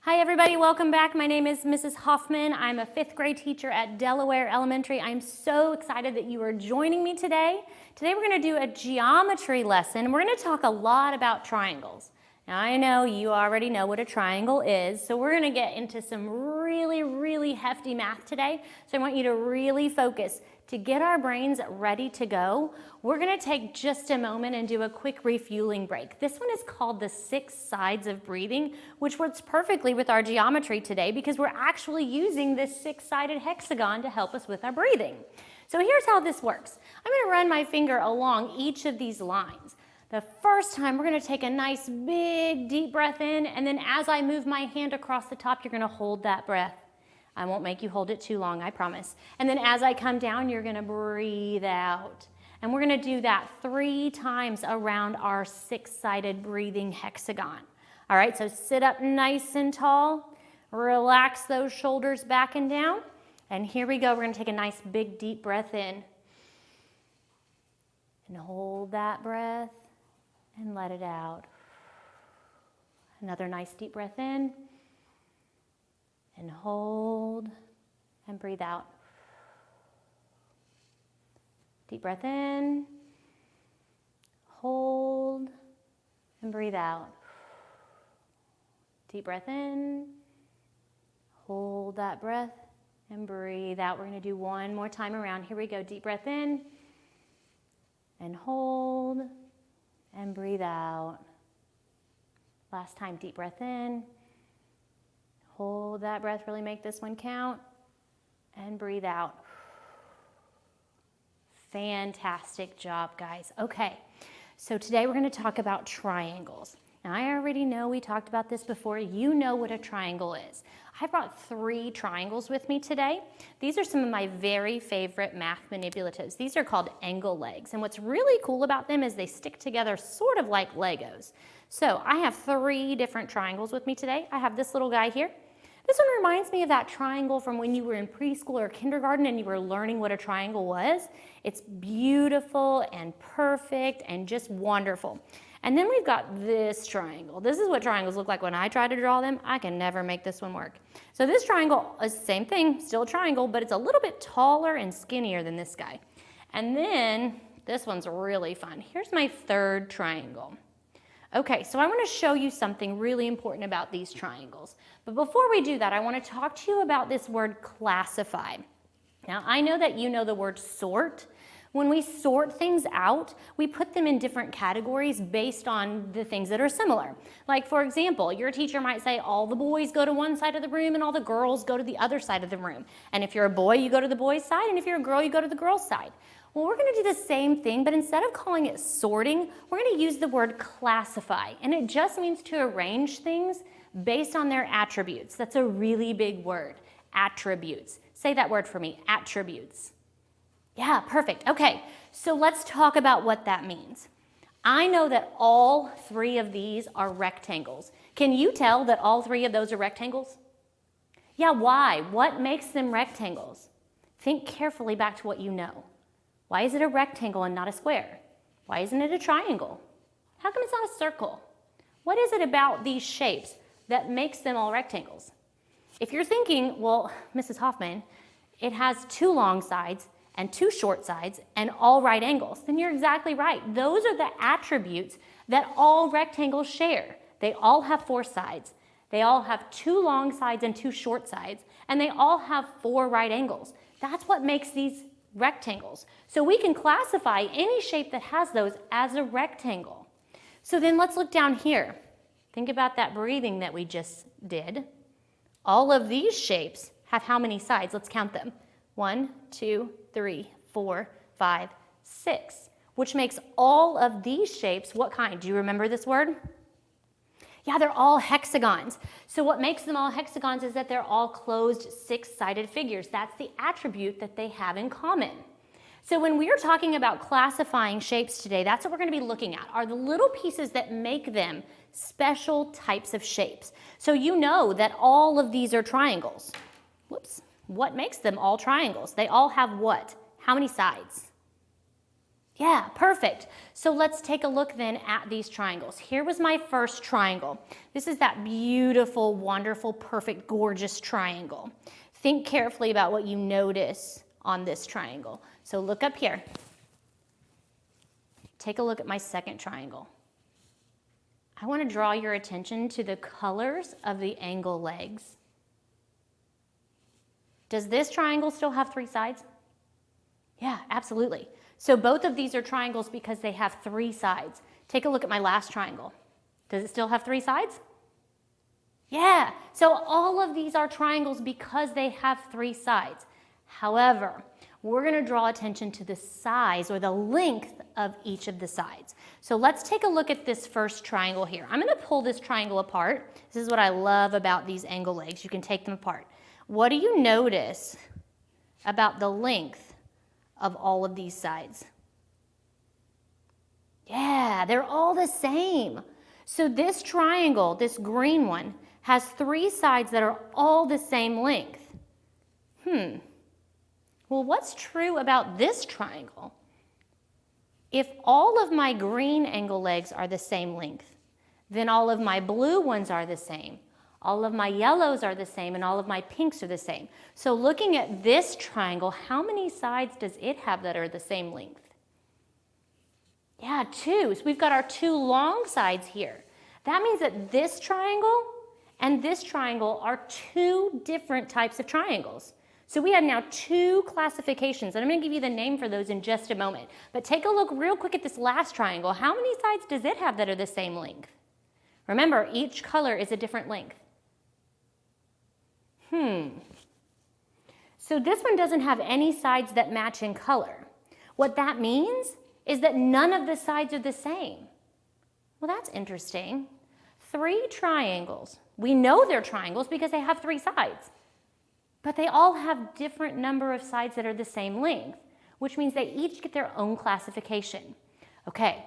Hi everybody, welcome back. My name is Mrs. Hoffman. I'm a 5th grade teacher at Delaware Elementary. I'm so excited that you are joining me today. Today we're going to do a geometry lesson. We're going to talk a lot about triangles. Now I know you already know what a triangle is, so we're going to get into some really hefty math today. So I want you to really focus. To get our brains ready to go, we're going to take just a moment and do a quick refueling break. This one is called the 6 sides of breathing, which works perfectly with our geometry today because we're actually using this 6-sided hexagon to help us with our breathing. So here's how this works. I'm going to run my finger along each of these lines. The first time, we're going to take a nice big deep breath in, and then as I move my hand across the top, you're going to hold that breath. I won't make you hold it too long, I promise. And then as I come down, you're going to breathe out. And we're going to do that 3 times around our 6-sided breathing hexagon. All right, so sit up nice and tall. Relax those shoulders back and down. And here we go. We're going to take a nice big deep breath in. And hold that breath and let it out. Another nice deep breath in. And hold and breathe out. Deep breath in, hold and breathe out. Deep breath in, hold that breath and breathe out. We're going to do one more time around. Here we go. Deep breath in and hold and breathe out. Last time, deep breath in. Hold that breath, really make this one count, and breathe out. Fantastic job, guys. Okay, so today we're going to talk about triangles. Now, I already know we talked about this before. You know what a triangle is. I brought 3 triangles with me today. These are some of my very favorite math manipulatives. These are called angle legs, and what's really cool about them is they stick together sort of like Legos. So I have 3 different triangles with me today. I have this little guy here. This one reminds me of that triangle from when you were in preschool or kindergarten and you were learning what a triangle was. It's beautiful and perfect and just wonderful. And then we've got this triangle. This is what triangles look like when I try to draw them. I can never make this one work. So this triangle is the same thing, still a triangle, but it's a little bit taller and skinnier than this guy. And then this one's really fun. Here's my 3rd triangle. Okay, so I want to show you something really important about these triangles. But before we do that, I want to talk to you about this word classify. Now, I know that you know the word sort. When we sort things out, we put them in different categories based on the things that are similar. Like, for example, your teacher might say all the boys go to one side of the room and all the girls go to the other side of the room. And if you're a boy, you go to the boys' side, and if you're a girl, you go to the girls' side. Well, we're going to do the same thing, but instead of calling it sorting, we're going to use the word classify. And it just means to arrange things based on their attributes. That's a really big word, attributes. Say that word for me, attributes. Yeah, perfect. Okay, so let's talk about what that means. I know that all 3 of these are rectangles. Can you tell that all 3 of those are rectangles? Yeah, why? What makes them rectangles? Think carefully back to what you know. Why is it a rectangle and not a square? Why isn't it a triangle? How come it's not a circle? What is it about these shapes that makes them all rectangles? If you're thinking, well, Mrs. Hoffman, it has 2 long sides and 2 short sides and all right angles, then you're exactly right. Those are the attributes that all rectangles share. They all have 4 sides. They all have 2 long sides and 2 short sides, and they all have 4 right angles. That's what makes these rectangles. So we can classify any shape that has those as a rectangle. So then let's look down here. Think about that breathing that we just did. All of these shapes have how many sides? Let's count them. 1, 2, 3, 4, 5, 6, which makes all of these shapes what kind? Do you remember this word? Yeah, they're all hexagons. So what makes them all hexagons is that they're all closed 6-sided figures. That's the attribute that they have in common. So when we're talking about classifying shapes today, that's what we're going to be looking at, are the little pieces that make them special types of shapes. So you know that all of these are triangles. Whoops. What makes them all triangles? They all have what? How many sides? Yeah, perfect. So let's take a look then at these triangles. Here was my first triangle. This is that beautiful, wonderful, perfect, gorgeous triangle. Think carefully about what you notice on this triangle. So look up here. Take a look at my second triangle. I want to draw your attention to the colors of the angle legs. Does this triangle still have 3 sides? Yeah, absolutely. So both of these are triangles because they have 3 sides. Take a look at my last triangle. Does it still have 3 sides? Yeah, so all of these are triangles because they have 3 sides. However, we're going to draw attention to the size or the length of each of the sides. So let's take a look at this first triangle here. I'm going to pull this triangle apart. This is what I love about these angle legs. You can take them apart. What do you notice about the length of all of these sides? Yeah, they're all the same. So this triangle, this green one, has 3 sides that are all the same length. Well, what's true about this triangle? If all of my green angle legs are the same length, then all of my blue ones are the same. All of my yellows are the same, and all of my pinks are the same. So looking at this triangle, how many sides does it have that are the same length? Yeah, 2. So we've got our 2 long sides here. That means that this triangle and this triangle are 2 different types of triangles. So we have now 2 classifications, and I'm going to give you the name for those in just a moment. But take a look real quick at this last triangle. How many sides does it have that are the same length? Remember, each color is a different length. So this one doesn't have any sides that match in color. What that means is that none of the sides are the same. Well, that's interesting. 3 triangles. We know they're triangles because they have 3 sides. But they all have different number of sides that are the same length, which means they each get their own classification. Okay,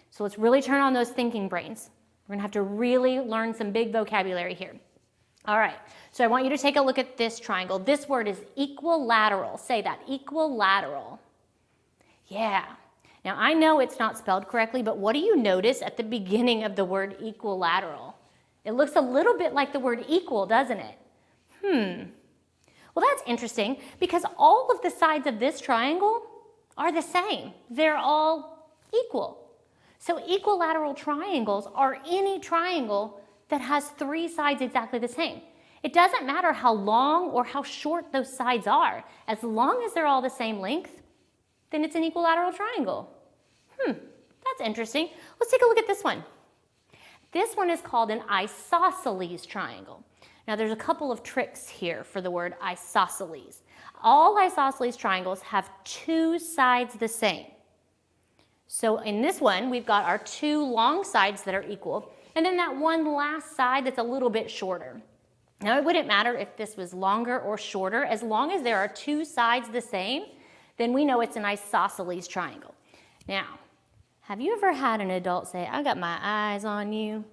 so let's really turn on those thinking brains. We're going to have to really learn some big vocabulary here. All right, so I want you to take a look at this triangle. This word is equilateral. Say that, equilateral. Yeah. Now, I know it's not spelled correctly, but what do you notice at the beginning of the word equilateral? It looks a little bit like the word equal, doesn't it? Well, that's interesting because all of the sides of this triangle are the same. They're all equal. So equilateral triangles are any triangle that has 3 sides exactly the same. It doesn't matter how long or how short those sides are. As long as they're all the same length, then it's an equilateral triangle. That's interesting. Let's take a look at this one. This one is called an isosceles triangle. Now there's a couple of tricks here for the word isosceles. All isosceles triangles have 2 sides the same. So in this one, we've got our 2 long sides that are equal, and then that one last side that's a little bit shorter. Now it wouldn't matter if this was longer or shorter. As long as there are 2 sides the same, then we know it's an isosceles triangle. Now, have you ever had an adult say, "I got my eyes on you"?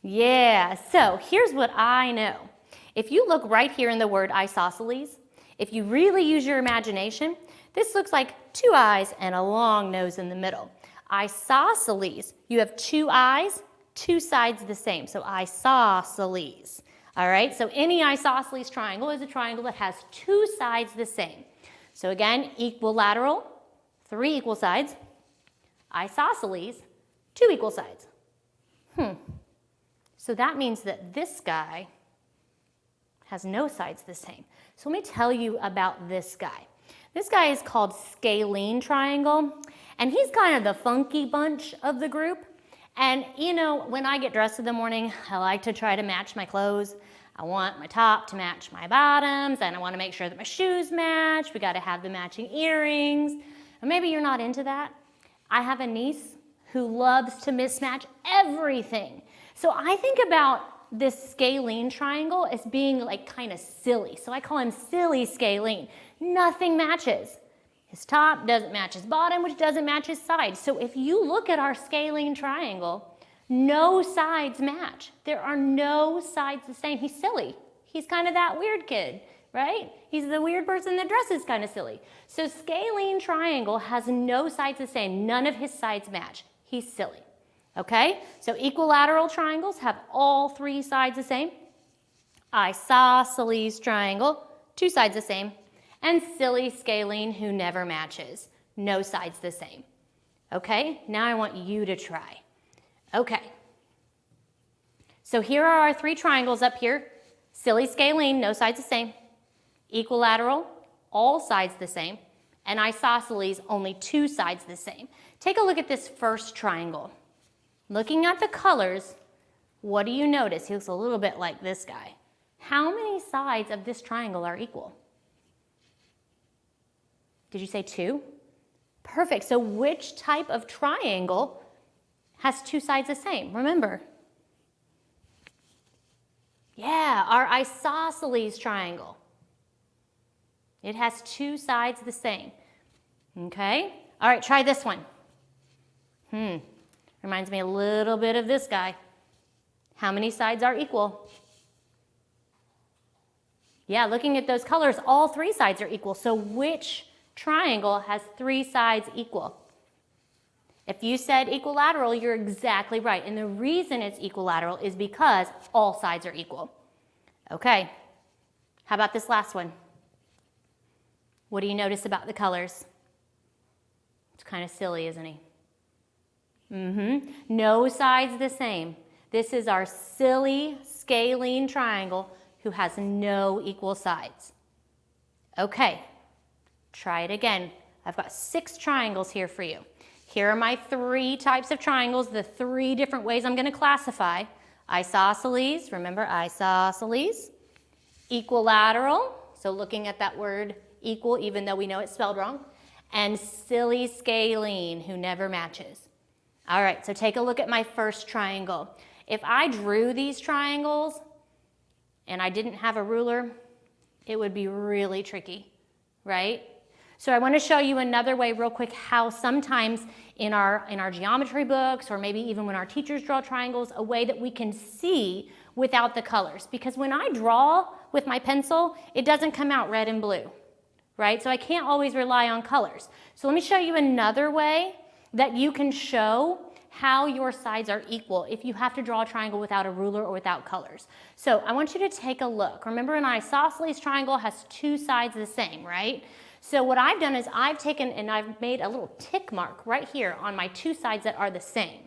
Yeah, so here's what I know. If you look right here in the word isosceles, if you really use your imagination, this looks like 2 eyes and a long nose in the middle. Isosceles, you have 2 eyes, 2 sides the same, so isosceles. All right, so any isosceles triangle is a triangle that has 2 sides the same. So again, equilateral, 3 equal sides. Isosceles, 2 equal sides. So that means that this guy has no sides the same. So let me tell you about this guy. This guy is called scalene triangle, and he's kind of the funky bunch of the group. And you know, when I get dressed in the morning, I like to try to match my clothes. I want my top to match my bottoms, and I want to make sure that my shoes match. We got to have the matching earrings. And maybe you're not into that. I have a niece who loves to mismatch everything. So I think about this scalene triangle as being like kind of silly. So I call him silly scalene. Nothing matches. His top doesn't match his bottom, which doesn't match his sides. So if you look at our scalene triangle, no sides match. There are no sides the same. He's silly. He's kind of that weird kid. right? He's the weird person that dresses kind of silly. So scalene triangle has no sides the same. None of his sides match. He's silly. Okay? So equilateral triangles have all three sides the same. Isosceles triangle, two sides the same. And silly scalene who never matches. No sides the same. Okay? Now I want you to try. Okay. So here are our three triangles up here. Silly scalene, no sides the same. Equilateral, all sides the same. And isosceles, only two sides the same. Take a look at this first triangle. Looking at the colors, what do you notice? He looks a little bit like this guy. How many sides of this triangle are equal? Did you say two? Perfect. So which type of triangle has two sides the same? Remember. Yeah, our isosceles triangle. It has two sides the same. Okay? All right, try this one. Reminds me a little bit of this guy. How many sides are equal? Yeah, looking at those colors, all three sides are equal. So which triangle has three sides equal? If you said equilateral, you're exactly right. And the reason it's equilateral is because all sides are equal. Okay, how about this last one? What do you notice about the colors? It's kind of silly, isn't he? No sides the same. This is our silly scalene triangle who has no equal sides. Okay, try it again. I've got 6 triangles here for you. Here are my 3 types of triangles, the 3 different ways I'm going to classify. Isosceles, remember isosceles. Equilateral, so looking at that word equal even though we know it's spelled wrong. And silly scalene, who never matches. All right, so take a look at my first triangle. If I drew these triangles and I didn't have a ruler, it would be really tricky, right? So I want to show you another way real quick how sometimes in our geometry books or maybe even when our teachers draw triangles, a way that we can see without the colors. Because when I draw with my pencil, it doesn't come out red and blue, right? So I can't always rely on colors. So let me show you another way that you can show how your sides are equal if you have to draw a triangle without a ruler or without colors. So I want you to take a look. Remember, an isosceles triangle has 2 sides the same, right? So what I've done is I've taken and I've made a little tick mark right here on my 2 sides that are the same.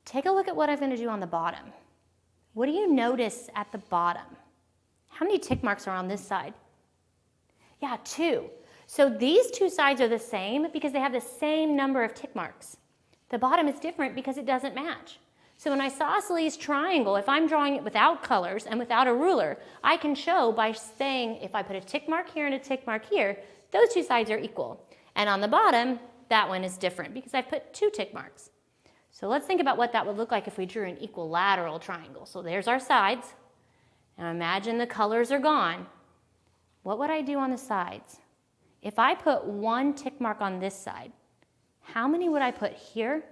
Take a look at what I'm going to do on the bottom. What do you notice at the bottom? How many tick marks are on this side? Yeah, 2. So these 2 sides are the same because they have the same number of tick marks. The bottom is different because it doesn't match. So an isosceles triangle, if I'm drawing it without colors and without a ruler, I can show by saying if I put a tick mark here and a tick mark here, those 2 sides are equal. And on the bottom, that one is different because I put 2 tick marks. So let's think about what that would look like if we drew an equilateral triangle. So there's our sides. And imagine the colors are gone. What would I do on the sides? If I put 1 tick mark on this side, how many would I put here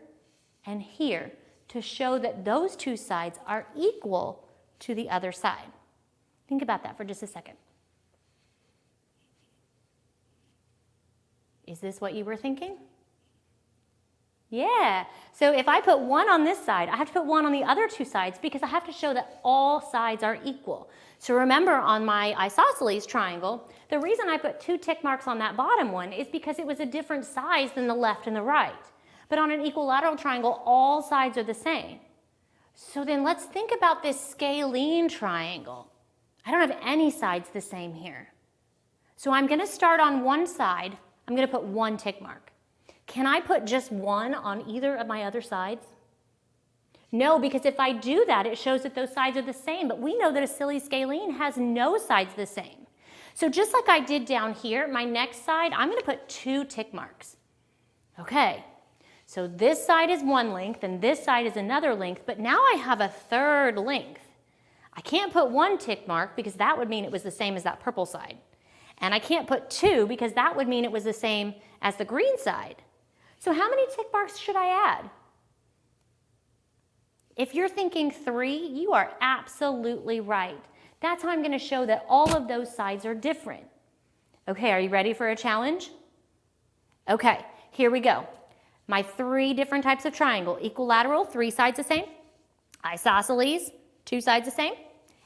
and here to show that those 2 sides are equal to the other side? Think about that for just a second. Is this what you were thinking? Yeah. So if I put 1 on this side, I have to put 1 on the other 2 sides because I have to show that all sides are equal. So remember, on my isosceles triangle, the reason I put 2 tick marks on that bottom one is because it was a different size than the left and the right. But on an equilateral triangle, all sides are the same. So then let's think about this scalene triangle. I don't have any sides the same here. So I'm going to start on one side. I'm going to put 1 tick mark. Can I put just 1 on either of my other sides? No, because if I do that, it shows that those sides are the same. But we know that a silly scalene has no sides the same. So just like I did down here, my next side, I'm going to put 2 tick marks. Okay, so this side is 1 length and this side is another length, but now I have a 3rd length. I can't put 1 tick mark because that would mean it was the same as that purple side. And I can't put 2 because that would mean it was the same as the green side. So how many tick marks should I add? If you're thinking 3, you are absolutely right. That's how I'm going to show that all of those sides are different. Okay, are you ready for a challenge? Okay, here we go. My 3 different types of triangle: equilateral, 3 sides the same; isosceles, 2 sides the same;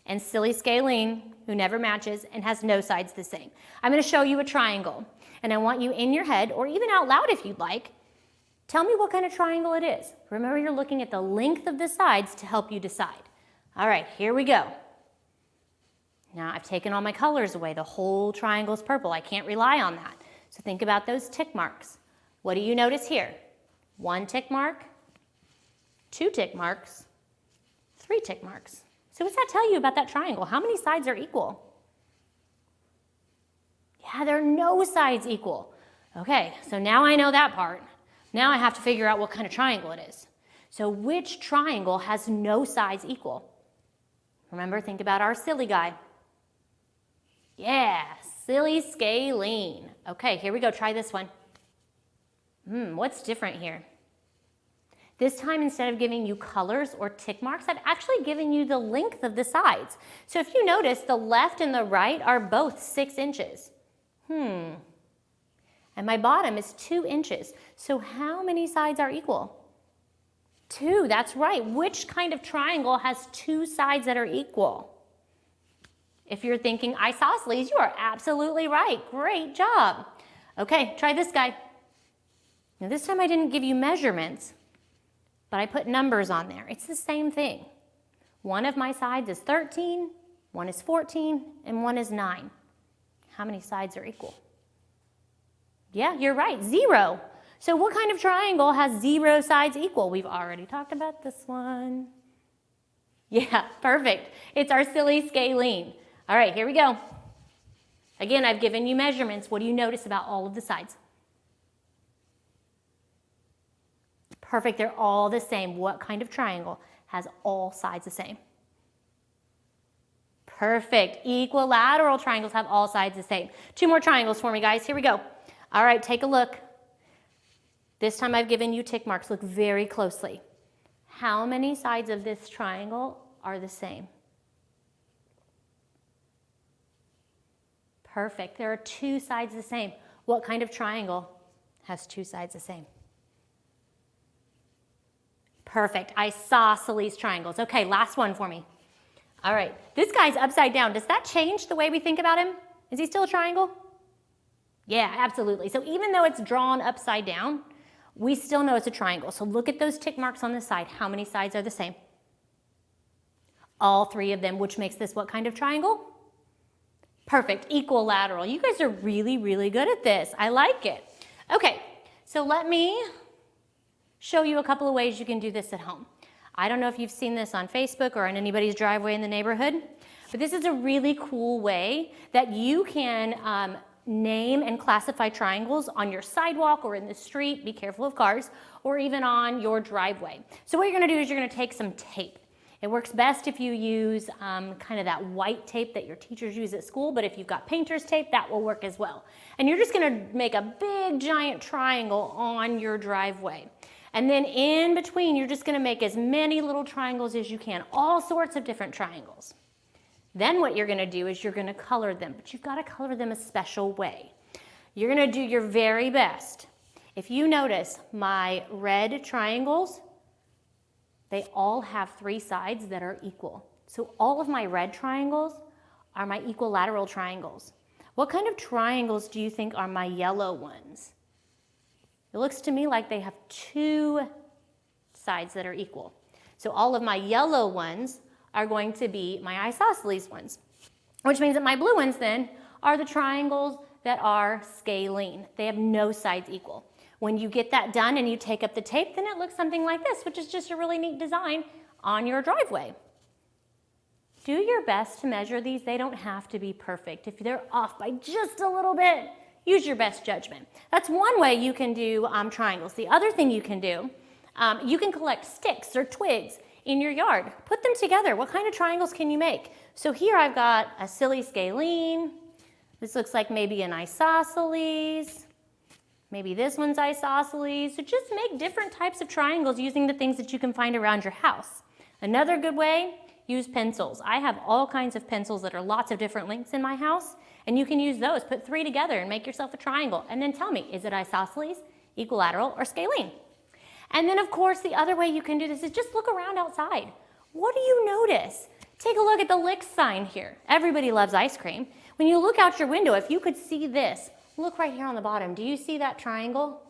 and silly scalene, who never matches and has no sides the same. I'm going to show you a triangle, and I want you in your head, or even out loud if you'd like, tell me what kind of triangle it is. Remember, you're looking at the length of the sides to help you decide. All right, here we go. Now, I've taken all my colors away. The whole triangle is purple. I can't rely on that. So think about those tick marks. What do you notice here? 1 tick mark, 2 tick marks, 3 tick marks. So what's that tell you about that triangle? How many sides are equal? Yeah, there are no sides equal. Okay, so now I know that part. Now I have to figure out what kind of triangle it is. So which triangle has no sides equal? Remember, think about our silly guy. Yeah, silly scalene. Okay, here we go. Try this one. What's different here? This time, instead of giving you colors or tick marks, I've actually given you the length of the sides. So if you notice, the left and the right are both 6 inches. And my bottom is 2 inches. So how many sides are equal? 2, that's right. Which kind of triangle has 2 sides that are equal? If you're thinking isosceles, you are absolutely right. Great job. Okay, try this guy. Now this time I didn't give you measurements, but I put numbers on there. It's the same thing. One of my sides is 13, one is 14, and one is 9. How many sides are equal? Yeah, you're right, 0. So what kind of triangle has 0 sides equal? We've already talked about this one. Yeah, perfect. It's our silly scalene. All right, here we go. Again, I've given you measurements. What do you notice about all of the sides? Perfect, they're all the same. What kind of triangle has all sides the same? Perfect, equilateral triangles have all sides the same. 2 more triangles for me, guys. Here we go. All right, take a look. This time I've given you tick marks. Look very closely. How many sides of this triangle are the same? Perfect, there are 2 sides the same. What kind of triangle has 2 sides the same? Perfect, isosceles triangles. Okay, last one for me. All right, this guy's upside down. Does that change the way we think about him? Is he still a triangle? Yeah, absolutely. So even though it's drawn upside down, we still know it's a triangle. So look at those tick marks on the side. How many sides are the same? All 3 of them, which makes this what kind of triangle? Perfect, equilateral. You guys are really, really good at this. I like it. Okay, so let me show you a couple of ways you can do this at home. I don't know if you've seen this on Facebook or on anybody's driveway in the neighborhood, but this is a really cool way that you can name and classify triangles on your sidewalk or in the street, be careful of cars, or even on your driveway. So what you're gonna do is you're gonna take some tape. It works best if you use kind of that white tape that your teachers use at school, but if you've got painter's tape, that will work as well. And you're just gonna make a big giant triangle on your driveway. And then in between, you're just gonna make as many little triangles as you can, all sorts of different triangles. Then what you're gonna do is you're gonna color them, but you've gotta color them a special way. You're gonna do your very best. If you notice my red triangles, they all have 3 sides that are equal. So all of my red triangles are my equilateral triangles. What kind of triangles do you think are my yellow ones? It looks to me like they have 2 sides that are equal. So all of my yellow ones are going to be my isosceles ones, which means that my blue ones then are the triangles that are scalene. They have no sides equal. When you get that done and you take up the tape, then it looks something like this, which is just a really neat design on your driveway. Do your best to measure these. They don't have to be perfect. If they're off by just a little bit, use your best judgment. That's one way you can do triangles. The other thing you can do, you can collect sticks or twigs in your yard. Put them together. What kind of triangles can you make? So here I've got a silly scalene. This looks like maybe an isosceles. Maybe this one's isosceles. So just make different types of triangles using the things that you can find around your house. Another good way use pencils. I have all kinds of pencils that are lots of different lengths in my house, and you can use those. Put 3 together and make yourself a triangle. And then tell me, is it isosceles, equilateral, or scalene? And then, of course, the other way you can do this is just look around outside. What do you notice? Take a look at the Licks sign here. Everybody loves ice cream. When you look out your window, if you could see this, look right here on the bottom. Do you see that triangle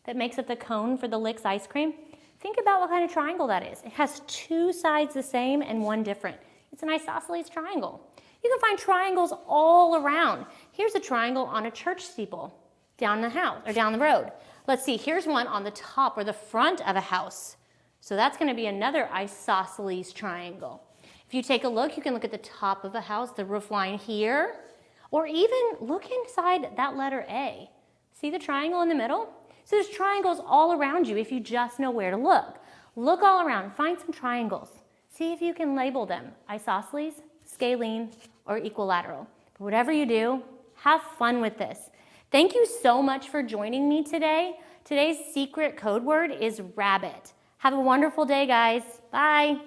that makes up the cone for the Licks ice cream? Think about what kind of triangle that is. It has 2 sides the same and 1 different. It's an isosceles triangle. You can find triangles all around. Here's a triangle on a church steeple down the house or down the road. Let's see, here's one on the top or the front of a house. So that's going to be another isosceles triangle. If you take a look, you can look at the top of a house, the roof line here, or even look inside that letter A. See the triangle in the middle? So there's triangles all around you if you just know where to look. Look all around, find some triangles. See if you can label them, isosceles, scalene, or equilateral. But whatever you do, have fun with this. Thank you so much for joining me today. Today's secret code word is rabbit. Have a wonderful day, guys. Bye.